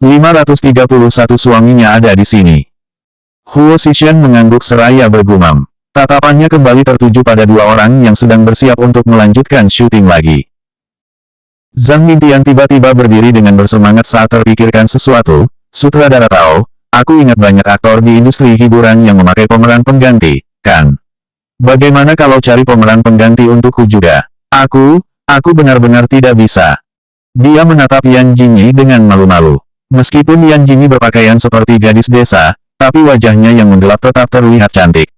531 suaminya ada di sini. Huo Zishan mengangguk seraya bergumam. Tatapannya kembali tertuju pada dua orang yang sedang bersiap untuk melanjutkan syuting lagi. Zhang Mintian tiba-tiba berdiri dengan bersemangat saat terpikirkan sesuatu. Sutradara Tao, aku ingat banyak aktor di industri hiburan yang memakai pemeran pengganti, kan? Bagaimana kalau cari pemeran pengganti untukku juga? Aku benar-benar tidak bisa. Dia menatap Yan Jingyi dengan malu-malu. Meskipun Yan Jingyi berpakaian seperti gadis desa, tapi wajahnya yang menggelap tetap terlihat cantik.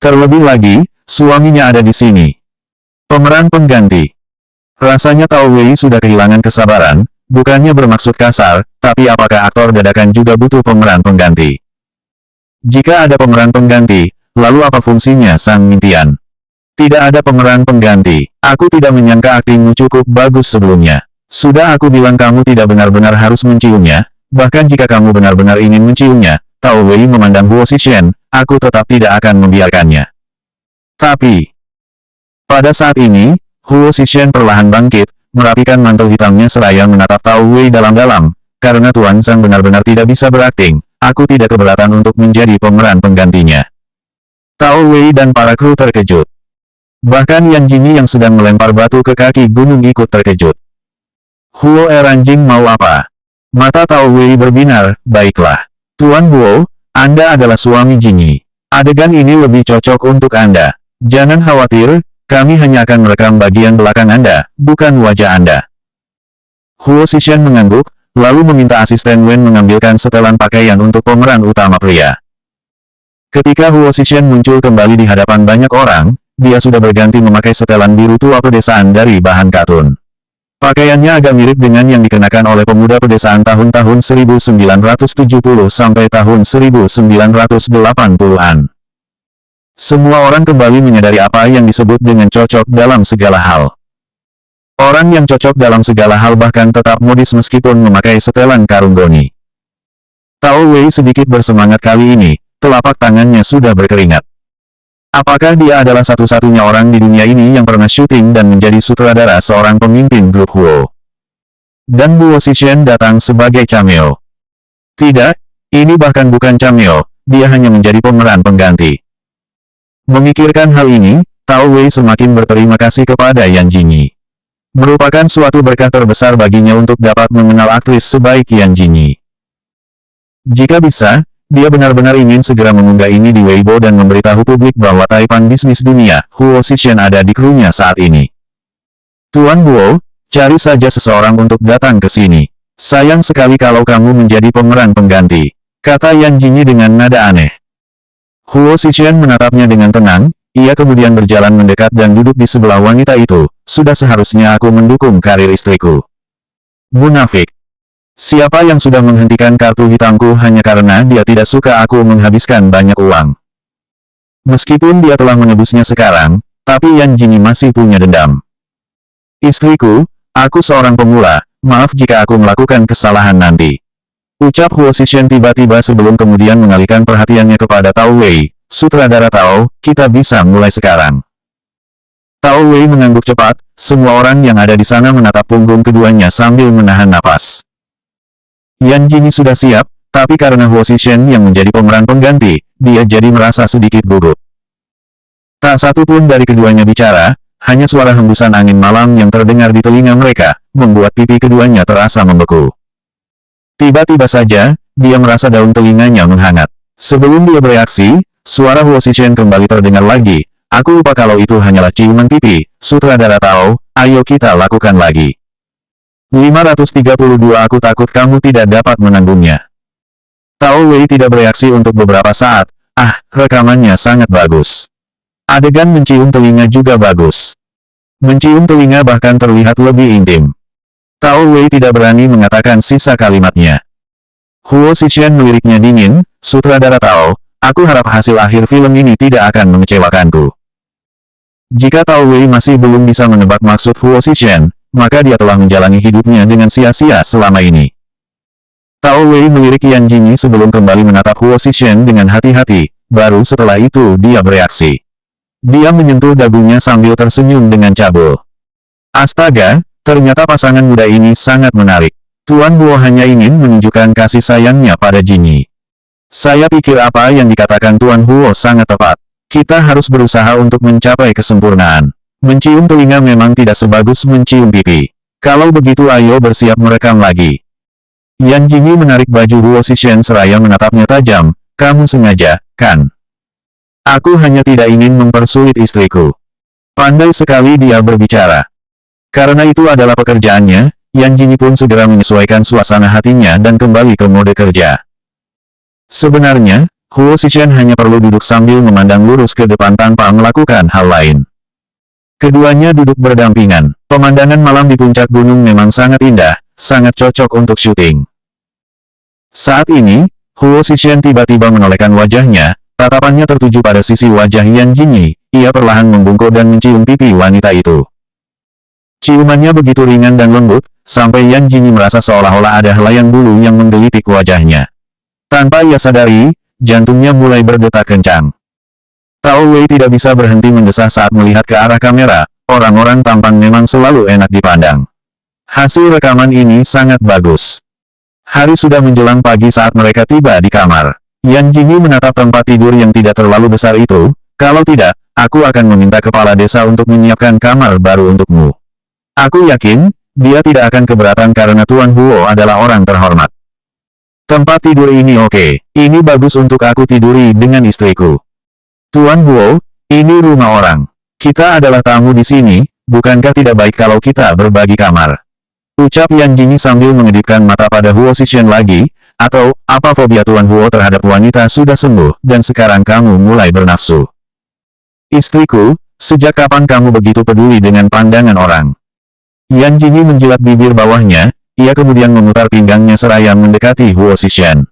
Terlebih lagi, suaminya ada di sini. Pemeran pengganti. Rasanya Tao Wei sudah kehilangan kesabaran, bukannya bermaksud kasar, tapi apakah aktor dadakan juga butuh pemeran pengganti? Jika ada pemeran pengganti, lalu apa fungsinya Sang Mintian? Tidak ada pemeran pengganti. Aku tidak menyangka aktingmu cukup bagus sebelumnya. Sudah aku bilang kamu tidak benar-benar harus menciumnya, bahkan jika kamu benar-benar ingin menciumnya, Tao Wei memandang Huo Zishan, aku tetap tidak akan membiarkannya. Tapi, pada saat ini, Huo Zishan perlahan bangkit, merapikan mantel hitamnya seraya menatap Tao Wei dalam-dalam, karena Tuan Zhang benar-benar tidak bisa berakting, aku tidak keberatan untuk menjadi pemeran penggantinya. Tao Wei dan para kru terkejut. Bahkan Yan Jingyi yang sedang melempar batu ke kaki gunung ikut terkejut. Huo Eranjing mau apa? Mata Tao Wei berbinar, baiklah. Tuan Huo, Anda adalah suami Jingyi. Adegan ini lebih cocok untuk Anda. Jangan khawatir, kami hanya akan merekam bagian belakang Anda, bukan wajah Anda. Huo Zishan mengangguk, lalu meminta asisten Wen mengambilkan setelan pakaian untuk pemeran utama pria. Ketika Huo Zishan muncul kembali di hadapan banyak orang, dia sudah berganti memakai setelan biru tua pedesaan dari bahan katun. Pakaiannya agak mirip dengan yang dikenakan oleh pemuda pedesaan tahun-tahun 1970 sampai tahun 1980-an. Semua orang kembali menyadari apa yang disebut dengan cocok dalam segala hal. Orang yang cocok dalam segala hal bahkan tetap modis meskipun memakai setelan karung goni. Tao Wei sedikit bersemangat kali ini, telapak tangannya sudah berkeringat. Apakah dia adalah satu-satunya orang di dunia ini yang pernah syuting dan menjadi sutradara seorang pemimpin grup Huo? Dan Huo Zishan datang sebagai cameo. Tidak, ini bahkan bukan cameo, dia hanya menjadi pemeran pengganti. Memikirkan hal ini, Tao Wei semakin berterima kasih kepada Yan Jingyi. Merupakan suatu berkah terbesar baginya untuk dapat mengenal aktris sebaik Yan Jingyi. Jika bisa, dia benar-benar ingin segera mengunggah ini di Weibo dan memberitahu publik bahwa Taipan bisnis dunia, Huo Zishan ada di krunya saat ini. Tuan Huo, cari saja seseorang untuk datang ke sini. Sayang sekali kalau kamu menjadi pemeran pengganti, kata Yan Jingyi dengan nada aneh. Huo Zishan menatapnya dengan tenang, ia kemudian berjalan mendekat dan duduk di sebelah wanita itu. Sudah seharusnya aku mendukung karir istriku. Munafik. Siapa yang sudah menghentikan kartu hitamku hanya karena dia tidak suka aku menghabiskan banyak uang? Meskipun dia telah menebusnya sekarang, tapi Yan Jingyi masih punya dendam. Istriku, aku seorang pemula, maaf jika aku melakukan kesalahan nanti. Ucap Huo Zishan tiba-tiba sebelum kemudian mengalihkan perhatiannya kepada Tao Wei. Sutradara Tao, kita bisa mulai sekarang. Tao Wei mengangguk cepat, semua orang yang ada di sana menatap punggung keduanya sambil menahan napas. Yan Jingyi sudah siap, tapi karena Huo Zishan yang menjadi pemeran pengganti, dia jadi merasa sedikit gugup. Tak satu pun dari keduanya bicara, hanya suara hembusan angin malam yang terdengar di telinga mereka, membuat pipi keduanya terasa membeku. Tiba-tiba saja, dia merasa daun telinganya menghangat. Sebelum dia bereaksi, suara Huo Zishan kembali terdengar lagi, aku lupa kalau itu hanyalah ciuman pipi, sutradara Tao, ayo kita lakukan lagi. 532 Aku takut kamu tidak dapat menanggungnya. Tao Wei tidak bereaksi untuk beberapa saat, rekamannya sangat bagus. Adegan mencium telinga juga bagus. Mencium telinga bahkan terlihat lebih intim. Tao Wei tidak berani mengatakan sisa kalimatnya. Huo Zishan meliriknya dingin, sutradara Tao, aku harap hasil akhir film ini tidak akan mengecewakanku. Jika Tao Wei masih belum bisa menebak maksud Huo Zishan, maka dia telah menjalani hidupnya dengan sia-sia selama ini. Tao Wei melirik Yan Jingyi sebelum kembali menatap Huo Zishan dengan hati-hati, baru setelah itu dia bereaksi. Dia menyentuh dagunya sambil tersenyum dengan cabul. Astaga, ternyata pasangan muda ini sangat menarik. Tuan Huo hanya ingin menunjukkan kasih sayangnya pada Jinyi. Saya pikir apa yang dikatakan Tuan Huo sangat tepat. Kita harus berusaha untuk mencapai kesempurnaan. Mencium telinga memang tidak sebagus mencium pipi. Kalau begitu ayo bersiap merekam lagi. Yan Jinyi menarik baju Huo Zishan seraya menatapnya tajam. Kamu sengaja, kan? Aku hanya tidak ingin mempersulit istriku. Pandai sekali dia berbicara. Karena itu adalah pekerjaannya, Yan Jinyi pun segera menyesuaikan suasana hatinya dan kembali ke mode kerja. Sebenarnya, Huo Zishan hanya perlu duduk sambil memandang lurus ke depan tanpa melakukan hal lain. Keduanya duduk berdampingan. Pemandangan malam di puncak gunung memang sangat indah, sangat cocok untuk syuting. Saat ini, Huo Zishan tiba-tiba menolehkan wajahnya, tatapannya tertuju pada sisi wajah Yan Jinyi, ia perlahan membungkuk dan mencium pipi wanita itu. Ciumannya begitu ringan dan lembut, sampai Yan Jinyi merasa seolah-olah ada helaian bulu yang menggelitik wajahnya. Tanpa ia sadari, jantungnya mulai berdetak kencang. Tao Wei tidak bisa berhenti mendesah saat melihat ke arah kamera, orang-orang tampan memang selalu enak dipandang. Hasil rekaman ini sangat bagus. Hari sudah menjelang pagi saat mereka tiba di kamar. Yan Jinyi menatap tempat tidur yang tidak terlalu besar itu, kalau tidak, aku akan meminta kepala desa untuk menyiapkan kamar baru untukmu. Aku yakin, dia tidak akan keberatan karena Tuan Huo adalah orang terhormat. Tempat tidur ini oke, ini bagus untuk aku tiduri dengan istriku. Tuan Huo, ini rumah orang. Kita adalah tamu di sini, bukankah tidak baik kalau kita berbagi kamar? Ucap Yan Jinyi sambil mengedipkan mata pada Huo Zishan lagi, atau, apa fobia Tuan Huo terhadap wanita sudah sembuh, dan sekarang kamu mulai bernafsu. Istriku, sejak kapan kamu begitu peduli dengan pandangan orang? Yan Jinyi menjilat bibir bawahnya, ia kemudian memutar pinggangnya seraya mendekati Huo Zishan.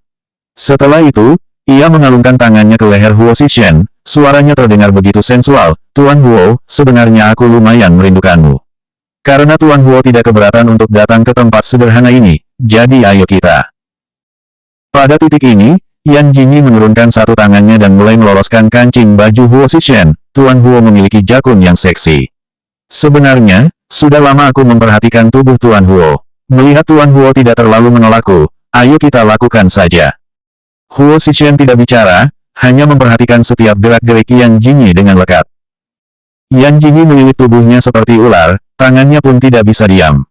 Setelah itu, ia mengalungkan tangannya ke leher Huo Zishan, suaranya terdengar begitu sensual, Tuan Huo, sebenarnya aku lumayan merindukanmu. Karena Tuan Huo tidak keberatan untuk datang ke tempat sederhana ini, jadi ayo kita. Pada titik ini, Yan Jinyi menurunkan satu tangannya dan mulai meloloskan kancing baju Huo Zishan, Tuan Huo memiliki jakun yang seksi. Sebenarnya, sudah lama aku memperhatikan tubuh Tuan Huo. Melihat Tuan Huo tidak terlalu menolakku, ayo kita lakukan saja. Huo Zishan tidak bicara, hanya memperhatikan setiap gerak-gerik Yan Jinyi dengan lekat. Yan Jinyi melilit tubuhnya seperti ular, tangannya pun tidak bisa diam.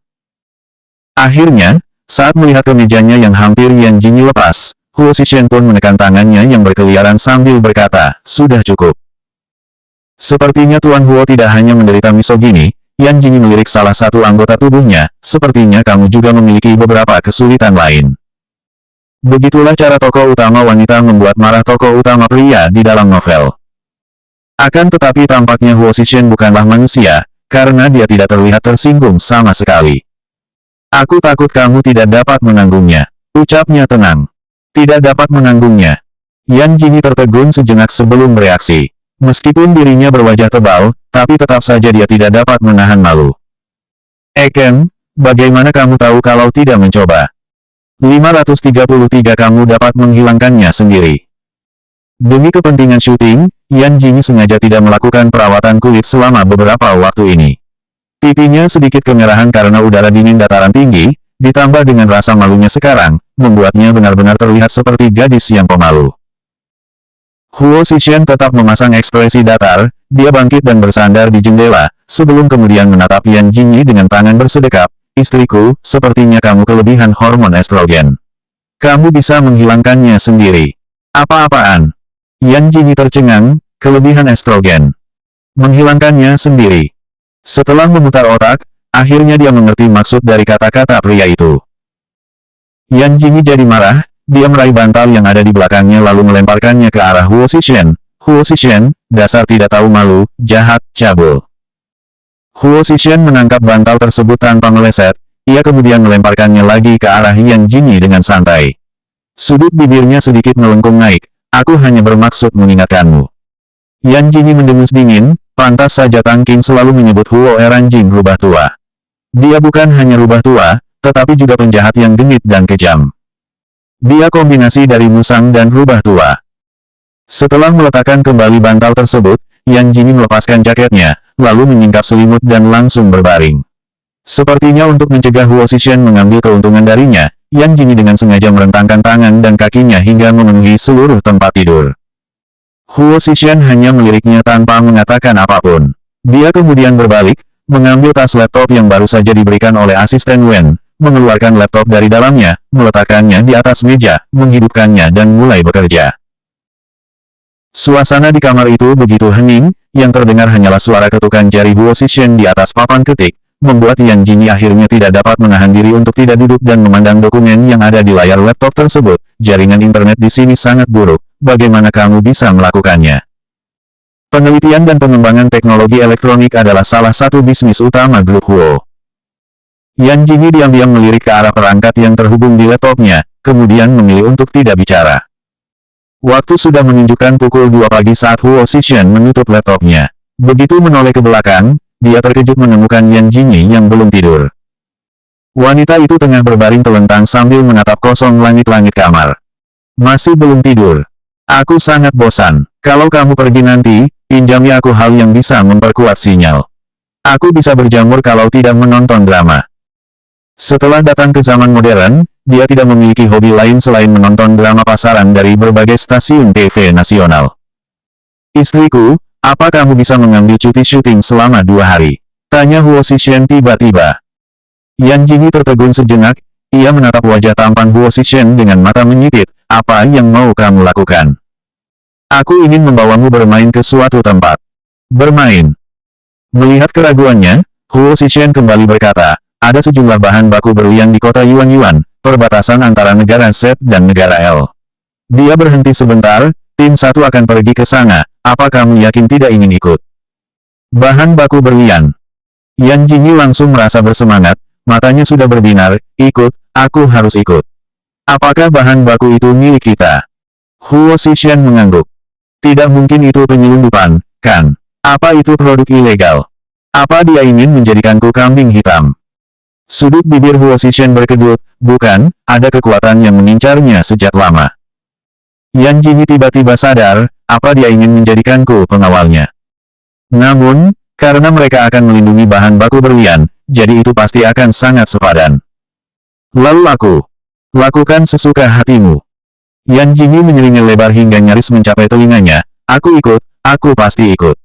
Akhirnya, saat melihat kemejanya yang hampir Yan Jinyi lepas, Huo Zishan pun menekan tangannya yang berkeliaran sambil berkata, sudah cukup. Sepertinya Tuan Huo tidak hanya menderita misogini, Yan Jinyi melirik salah satu anggota tubuhnya, sepertinya kamu juga memiliki beberapa kesulitan lain. Begitulah cara tokoh utama wanita membuat marah tokoh utama pria di dalam novel. Akan tetapi tampaknya Huo Zishan bukanlah manusia, karena dia tidak terlihat tersinggung sama sekali. Aku takut kamu tidak dapat menanggungnya, ucapnya tenang. Tidak dapat menanggungnya. Yan Jinyi tertegun sejenak sebelum bereaksi. Meskipun dirinya berwajah tebal, tapi tetap saja dia tidak dapat menahan malu. Eken, bagaimana kamu tahu kalau tidak mencoba? 533 kamu dapat menghilangkannya sendiri. Demi kepentingan syuting, Yan Jinyi sengaja tidak melakukan perawatan kulit selama beberapa waktu ini. Pipinya sedikit kemerahan karena udara dingin dataran tinggi, ditambah dengan rasa malunya sekarang, membuatnya benar-benar terlihat seperti gadis yang pemalu. Huo Zishan tetap memasang ekspresi datar, dia bangkit dan bersandar di jendela, sebelum kemudian menatap Yan Jinyi dengan tangan bersedekap, istriku, sepertinya kamu kelebihan hormon estrogen. Kamu bisa menghilangkannya sendiri. Apa-apaan? Yan Jinyi tercengang, kelebihan estrogen. Menghilangkannya sendiri. Setelah memutar otak, akhirnya dia mengerti maksud dari kata-kata pria itu. Yan Jinyi jadi marah. Dia meraih bantal yang ada di belakangnya lalu melemparkannya ke arah Huo Zishan. Huo Zishan, dasar tidak tahu malu, jahat, cabul. Huo Zishan menangkap bantal tersebut tanpa meleset, ia kemudian melemparkannya lagi ke arah Yan Jinyi dengan santai. Sudut bibirnya sedikit melengkung naik, aku hanya bermaksud mengingatkanmu. Yan Jinyi mendengus dingin, pantas saja Tang Qing selalu menyebut Huo Eranjing rubah tua. Dia bukan hanya rubah tua, tetapi juga penjahat yang genit dan kejam. Dia kombinasi dari musang dan rubah tua. Setelah meletakkan kembali bantal tersebut, Yan Jinyi melepaskan jaketnya, lalu menyingkap selimut dan langsung berbaring. Sepertinya untuk mencegah Huo Zishan mengambil keuntungan darinya, Yan Jingyi dengan sengaja merentangkan tangan dan kakinya hingga memenuhi seluruh tempat tidur. Huo Zishan hanya meliriknya tanpa mengatakan apapun. Dia kemudian berbalik, mengambil tas laptop yang baru saja diberikan oleh asisten Wen, mengeluarkan laptop dari dalamnya, meletakkannya di atas meja, menghidupkannya dan mulai bekerja. Suasana di kamar itu begitu hening, yang terdengar hanyalah suara ketukan jari Huo Zishan di atas papan ketik, membuat Yan Jingyi akhirnya tidak dapat menahan diri untuk tidak duduk dan memandang dokumen yang ada di layar laptop tersebut. Jaringan internet di sini sangat buruk, bagaimana kamu bisa melakukannya? Penelitian dan pengembangan teknologi elektronik adalah salah satu bisnis utama grup Huo. Yan Jingyi diam-diam melirik ke arah perangkat yang terhubung di laptopnya, kemudian memilih untuk tidak bicara. Waktu sudah menunjukkan pukul 2 pagi saat Huo Zishan menutup laptopnya. Begitu menoleh ke belakang, dia terkejut menemukan Yan Jingyi yang belum tidur. Wanita itu tengah berbaring telentang sambil menatap kosong langit-langit kamar. Masih belum tidur. Aku sangat bosan. Kalau kamu pergi nanti, pinjami aku hal yang bisa memperkuat sinyal. Aku bisa berjamur kalau tidak menonton drama. Setelah datang ke zaman modern, dia tidak memiliki hobi lain selain menonton drama pasaran dari berbagai stasiun TV nasional. Istriku, apa kamu bisa mengambil cuti syuting selama 2 hari? Tanya Huo Zishan tiba-tiba. Yan Jingyi tertegun sejenak, ia menatap wajah tampan Huo Zishan dengan mata menyipit, apa yang mau kamu lakukan? Aku ingin membawamu bermain ke suatu tempat. Bermain. Melihat keraguannya, Huo Zishan kembali berkata, ada sejumlah bahan baku berlian di kota Yuan-Yuan, perbatasan antara negara Z dan negara L. Dia berhenti sebentar, tim 1 akan pergi ke sana, apa kamu yakin tidak ingin ikut? Bahan baku berlian. Yan Jingyi langsung merasa bersemangat, matanya sudah berbinar, ikut, aku harus ikut. Apakah bahan baku itu milik kita? Huo Zishan mengangguk. Tidak mungkin itu penyelundupan, kan? Apa itu produk ilegal? Apa dia ingin menjadikanku kambing hitam? Sudut bibir Huo Zishan berkedut, bukan, ada kekuatan yang mengincarnya sejak lama. Yan Jingyi tiba-tiba sadar, apa dia ingin menjadikanku pengawalnya. Namun, karena mereka akan melindungi bahan baku berlian, jadi itu pasti akan sangat sepadan. Lalu lakukan sesuka hatimu. Yan Jingyi menyeringil lebar hingga nyaris mencapai telinganya, aku ikut, aku pasti ikut.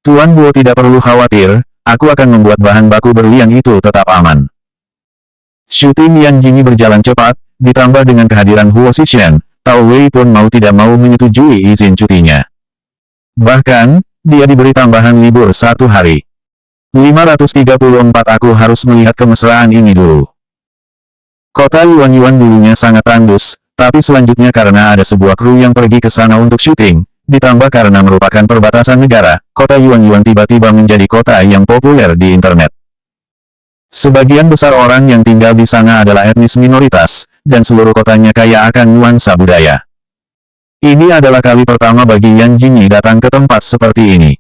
Tuan Huo tidak perlu khawatir, aku akan membuat bahan baku berlian itu tetap aman. Syuting Yan Jingyi berjalan cepat, ditambah dengan kehadiran Huo Zishan, Tao Wei pun mau tidak mau menyetujui izin cutinya. Bahkan, dia diberi tambahan libur 1 hari. 534 aku harus melihat kemesraan ini dulu. Kota Yuan-Yuan dulunya sangat tandus, tapi selanjutnya karena ada sebuah kru yang pergi ke sana untuk syuting, ditambah karena merupakan perbatasan negara, kota Yuan-Yuan tiba-tiba menjadi kota yang populer di internet. Sebagian besar orang yang tinggal di sana adalah etnis minoritas, dan seluruh kotanya kaya akan nuansa budaya. Ini adalah kali pertama bagi Yan Jingyi datang ke tempat seperti ini.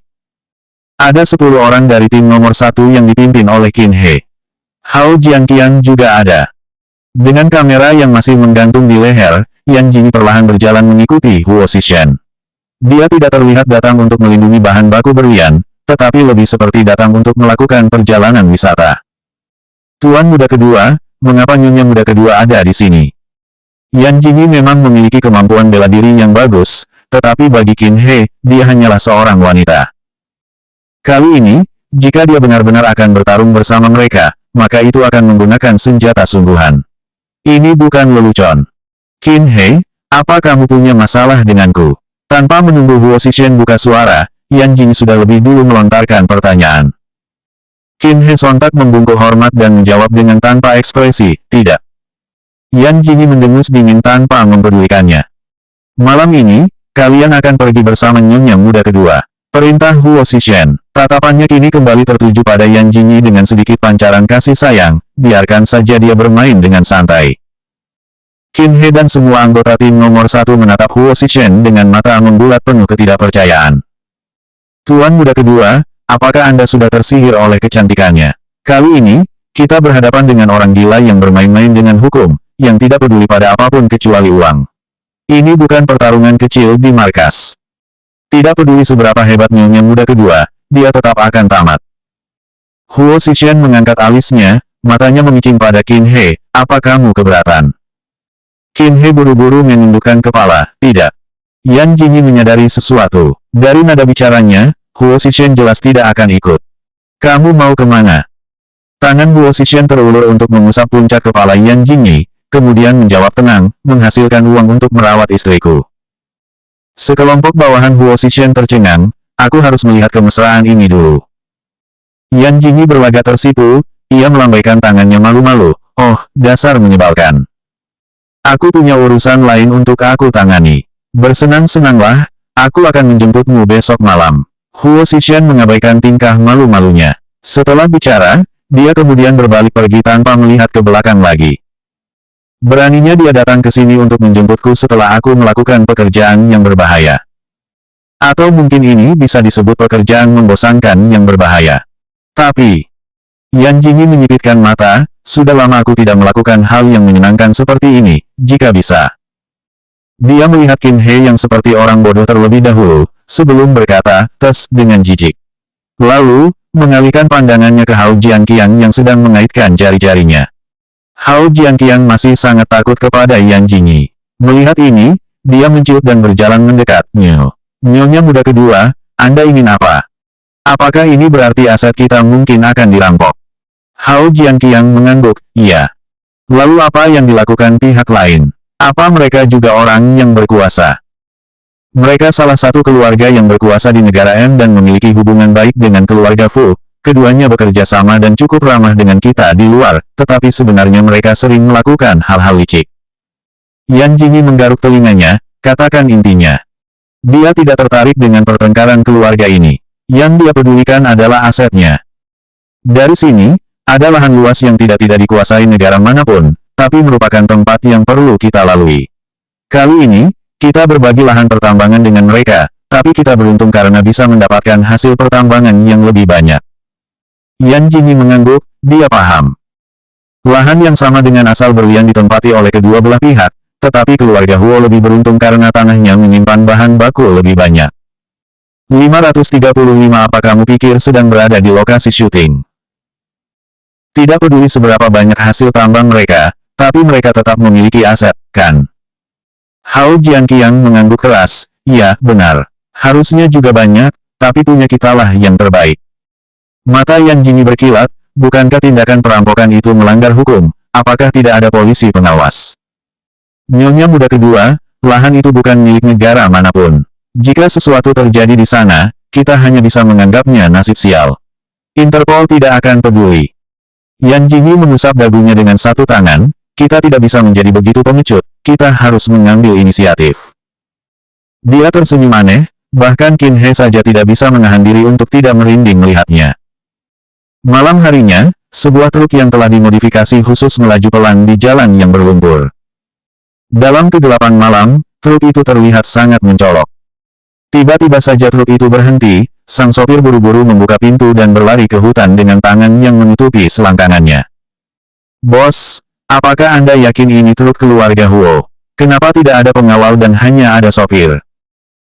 Ada 10 orang dari tim nomor 1 yang dipimpin oleh Qin He. Hao Jianqian juga ada. Dengan kamera yang masih menggantung di leher, Yan Jingyi perlahan berjalan mengikuti Huo Zishan. Dia tidak terlihat datang untuk melindungi bahan baku berlian, tetapi lebih seperti datang untuk melakukan perjalanan wisata. Tuan muda kedua, mengapa nyonya muda kedua ada di sini? Yan Jingyi memang memiliki kemampuan bela diri yang bagus, tetapi bagi Qin He, dia hanyalah seorang wanita. Kali ini, jika dia benar-benar akan bertarung bersama mereka, maka itu akan menggunakan senjata sungguhan. Ini bukan lelucon. Qin He, apa kamu punya masalah denganku? Tanpa menunggu Huo Zishan buka suara, Yan Jingyi sudah lebih dulu melontarkan pertanyaan. Qin He sontak membungkuk hormat dan menjawab dengan tanpa ekspresi, tidak. Yan Jingyi mendengus dingin tanpa mempedulikannya. Malam ini, kalian akan pergi bersama nyonya muda kedua. Perintah Huo Zishan. Tatapannya kini kembali tertuju pada Yan Jingyi dengan sedikit pancaran kasih sayang, biarkan saja dia bermain dengan santai. Qin He dan semua anggota tim nomor 1 menatap Huo Zishan dengan mata membulat penuh ketidakpercayaan. Tuan muda kedua, apakah Anda sudah tersihir oleh kecantikannya? Kali ini, kita berhadapan dengan orang gila yang bermain-main dengan hukum, yang tidak peduli pada apapun kecuali uang. Ini bukan pertarungan kecil di markas. Tidak peduli seberapa hebat nyonya muda kedua, dia tetap akan tamat. Huo Zishan mengangkat alisnya, matanya memicing pada Qin He, apa kamu keberatan? Qin He buru-buru menundukkan kepala, tidak. Yan Jingyi menyadari sesuatu. Dari nada bicaranya, Huo Zishan jelas tidak akan ikut. Kamu mau kemana? Tangan Huo Zishan terulur untuk mengusap puncak kepala Yan Jingyi, kemudian menjawab tenang, menghasilkan uang untuk merawat istriku. Sekelompok bawahan Huo Zishan tercengang, aku harus melihat kemesraan ini dulu. Yan Jingyi berlagak tersipu, ia melambaikan tangannya malu-malu, oh, dasar menyebalkan. Aku punya urusan lain untuk aku tangani. Bersenang-senanglah, aku akan menjemputmu besok malam. Huo Zishan mengabaikan tingkah malu-malunya. Setelah bicara, dia kemudian berbalik pergi tanpa melihat ke belakang lagi. Beraninya dia datang ke sini untuk menjemputku setelah aku melakukan pekerjaan yang berbahaya. Atau mungkin ini bisa disebut pekerjaan membosankan yang berbahaya. Tapi, Yan Jingyi menyipitkan mata, sudah lama aku tidak melakukan hal yang menyenangkan seperti ini, jika bisa. Dia melihat Qin He yang seperti orang bodoh terlebih dahulu, sebelum berkata, tes, dengan jijik. Lalu, mengalihkan pandangannya ke Hao Jianqiang yang sedang mengaitkan jari-jarinya. Hao Jianqiang masih sangat takut kepada Yan Jingyi. Melihat ini, dia menciut dan berjalan mendekat. Nyonya muda kedua, Anda ingin apa? Apakah ini berarti aset kita mungkin akan dirampok? Hao Jianqiang mengangguk, iya. Lalu apa yang dilakukan pihak lain? Apa mereka juga orang yang berkuasa? Mereka salah satu keluarga yang berkuasa di negara M dan memiliki hubungan baik dengan keluarga Fu. Keduanya bekerja sama dan cukup ramah dengan kita di luar, tetapi sebenarnya mereka sering melakukan hal-hal licik. Yan Jingyi menggaruk telinganya, katakan intinya. Dia tidak tertarik dengan pertengkaran keluarga ini. Yang dia pedulikan adalah asetnya. Dari sini, ada lahan luas yang tidak dikuasai negara manapun, tapi merupakan tempat yang perlu kita lalui. Kali ini, kita berbagi lahan pertambangan dengan mereka, tapi kita beruntung karena bisa mendapatkan hasil pertambangan yang lebih banyak. Yan Jingyi mengangguk, dia paham. Lahan yang sama dengan asal berlian ditempati oleh kedua belah pihak, tetapi keluarga Huo lebih beruntung karena tanahnya menyimpan bahan baku lebih banyak. 535 Apa kamu pikir sedang berada di lokasi syuting? Tidak peduli seberapa banyak hasil tambang mereka, tapi mereka tetap memiliki aset, kan? Hao Jianqiang mengangguk keras, iya, benar. Harusnya juga banyak, tapi punya kitalah yang terbaik. Mata Yan Jingyi berkilat, bukankah tindakan perampokan itu melanggar hukum? Apakah tidak ada polisi pengawas? Nyonya muda kedua, lahan itu bukan milik negara manapun. Jika sesuatu terjadi di sana, kita hanya bisa menganggapnya nasib sial. Interpol tidak akan peduli. Yan Jingyi mengusap dagunya dengan satu tangan, kita tidak bisa menjadi begitu pengecut, kita harus mengambil inisiatif. Dia tersenyum aneh, bahkan Qin He saja tidak bisa menahan diri untuk tidak merinding melihatnya. Malam harinya, sebuah truk yang telah dimodifikasi khusus melaju pelan di jalan yang berlumpur. Dalam kegelapan malam, truk itu terlihat sangat mencolok. Tiba-tiba saja truk itu berhenti, sang sopir buru-buru membuka pintu dan berlari ke hutan dengan tangan yang menutupi selangkangannya. Bos, apakah Anda yakin ini truk keluarga Huo? Kenapa tidak ada pengawal dan hanya ada sopir?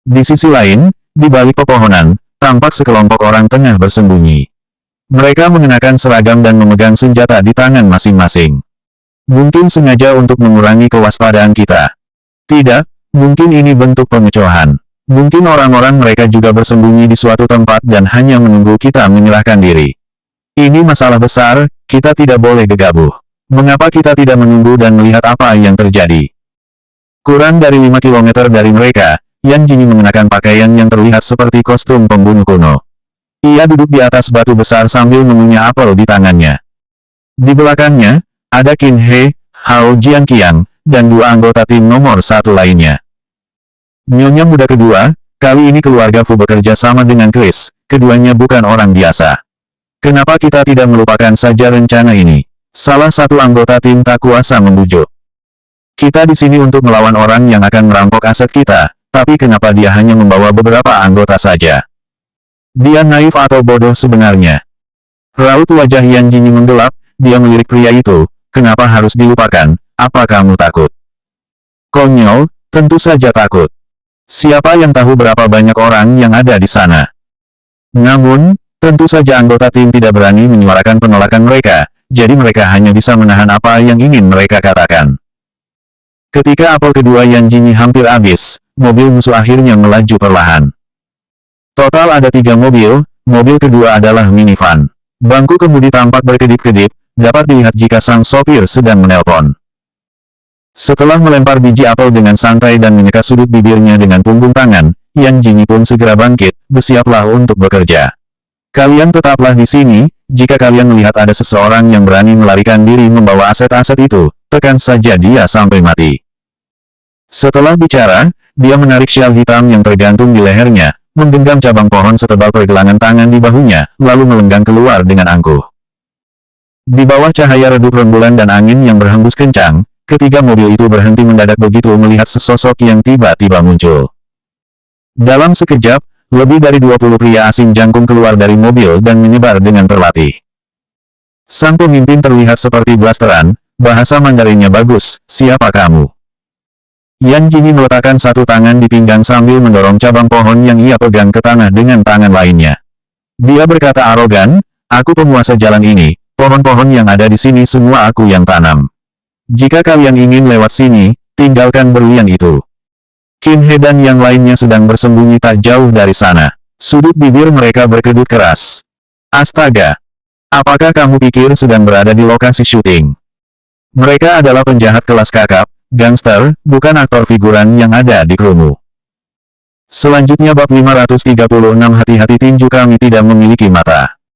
Di sisi lain, di balik pepohonan, tampak sekelompok orang tengah bersembunyi. Mereka mengenakan seragam dan memegang senjata di tangan masing-masing. Mungkin sengaja untuk mengurangi kewaspadaan kita. Tidak, mungkin ini bentuk pengecohan. Mungkin orang-orang mereka juga bersembunyi di suatu tempat dan hanya menunggu kita menyerahkan diri. Ini masalah besar, kita tidak boleh gegabah. Mengapa kita tidak menunggu dan melihat apa yang terjadi? Kurang dari 5 km dari mereka, Yan Jingyi mengenakan pakaian yang terlihat seperti kostum pembunuh kuno. Ia duduk di atas batu besar sambil mengunyah apel di tangannya. Di belakangnya, ada Qin He, Hao Jianqiang, dan 2 anggota tim nomor 1 lainnya. Nyonya muda kedua, kali ini keluarga Fu bekerja sama dengan Chris, keduanya bukan orang biasa. Kenapa kita tidak melupakan saja rencana ini? Salah satu anggota tim tak kuasa membujuk. Kita di sini untuk melawan orang yang akan merampok aset kita, tapi kenapa dia hanya membawa beberapa anggota saja? Dia naif atau bodoh sebenarnya? Raut wajah Yan Jingyi menggelap, dia melirik pria itu, kenapa harus dilupakan, apa kamu takut? Konyol, tentu saja takut. Siapa yang tahu berapa banyak orang yang ada di sana? Namun, Tentu saja anggota tim tidak berani menyuarakan penolakan mereka, jadi mereka hanya bisa menahan apa yang ingin mereka katakan. Ketika apel kedua Yan Jingyi hampir habis, mobil musuh akhirnya melaju perlahan. Total ada 3 mobil, mobil kedua adalah minivan. Bangku kemudi tampak berkedip-kedip, dapat dilihat jika sang sopir sedang menelpon. Setelah melempar biji apel dengan santai dan menyeka sudut bibirnya dengan punggung tangan, Yan Jingyi pun segera bangkit, bersiaplah untuk bekerja. Kalian tetaplah di sini, jika kalian melihat ada seseorang yang berani melarikan diri membawa aset-aset itu, tekan saja dia sampai mati. Setelah bicara, dia menarik syal hitam yang tergantung di lehernya, menggenggam cabang pohon setebal pergelangan tangan di bahunya, lalu melenggang keluar dengan angkuh. Di bawah cahaya redup rembulan dan angin yang berhembus kencang, ketiga mobil itu berhenti mendadak begitu melihat sesosok yang tiba-tiba muncul. Dalam sekejap, lebih dari 20 pria asing jangkung keluar dari mobil dan menyebar dengan terlatih. Sang pemimpin terlihat seperti blasteran, bahasa Mandarinnya bagus, siapa kamu? Yan Jingyi meletakkan satu tangan di pinggang sambil mendorong cabang pohon yang ia pegang ke tanah dengan tangan lainnya. Dia berkata arogan, aku penguasa jalan ini, pohon-pohon yang ada di sini semua aku yang tanam. Jika kalian ingin lewat sini, tinggalkan berlian itu. Qin He dan yang lainnya sedang bersembunyi tak jauh dari sana. Sudut bibir mereka berkedut keras. Astaga! Apakah kamu pikir sedang berada di lokasi syuting? Mereka adalah penjahat kelas kakap, gangster, bukan aktor figuran yang ada di krumu. Selanjutnya bab 536 hati-hati tinju kami tidak memiliki mata.